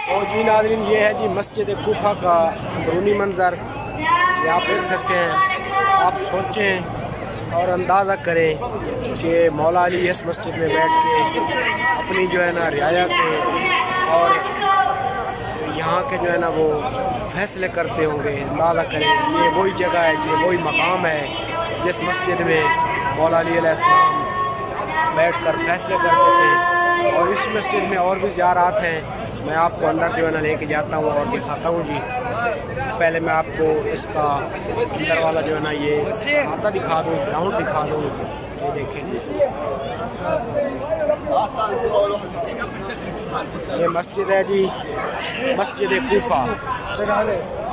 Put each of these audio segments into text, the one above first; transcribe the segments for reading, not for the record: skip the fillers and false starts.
और जी नाज़रीन, ये है जी मस्जिद कूफा का अंदरूनी मंज़र। ये आप देख सकते हैं। आप सोचें और अंदाज़ा करें कि मौला अली इस मस्जिद में बैठ के अपनी जो है ना रियाया के और यहाँ के जो है ना वो फ़ैसले करते होंगे। अंदाज़ा करें, ये वही जगह है, ये वही मकाम है जिस मस्जिद में मौला अली अलैहिस्सलाम बैठ कर फ़ैसले करते थे। और इस मस्जिद में और भी ज़ियारात हैं, मैं आपको अंदर जो है ना लेके जाता हूँ और दिखाता हूँ जी। पहले मैं आपको इसका अंदर वाला जो है ना ये आता दिखा दूँ, ग्राउंड दिखा दूँ। ये देखें जी, ये मस्जिद है जी, मस्जिद कूफा।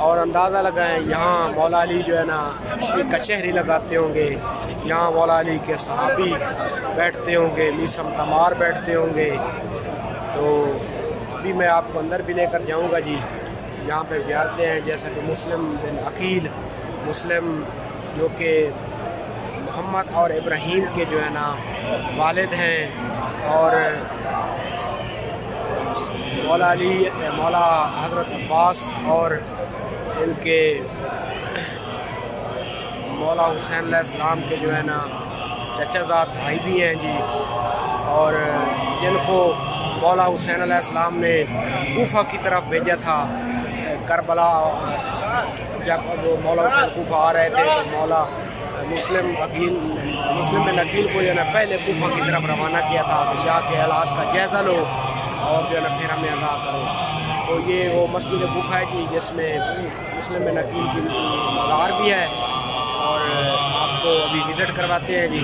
और अंदाज़ा लगाएं, यहाँ मौला अली जो है ना कचहरी लगाते होंगे, यहाँ मौला अली के सहाबी बैठते होंगे, मीसम तमार बैठते होंगे। तो अभी मैं आपको अंदर भी लेकर जाऊंगा जी। यहाँ पे ज़ियारतें हैं, जैसा कि मुस्लिम बिन अकील, मुस्लिम जो कि मोहम्मद और इब्राहीम के जो है ना वालिद हैं, और मौला अली, मौला हज़रत अब्बास और इनके मौला हुसैन अलैहिस्सलाम के जो है ना चचाज़ाद भाई भी हैं जी। और जिनको मौला हुसैन अलैहिस्सलाम ने कूफा की तरफ भेजा था, करबला, जब वो मौला हुसैन कूफा आ रहे थे तो मौला मुस्लिम बिन अकील को जो है ना पहले कूफा की तरफ रवाना किया था, तो जाके हालात का जायज़ा लो और जो है ना फिर हमें आगाह करो। तो ये वो मस्जिद कूफा है जी, जिसमें मुस्लिम बिन अकील की मज़ार भी है, और आपको अभी विज़िट करवाते हैं जी।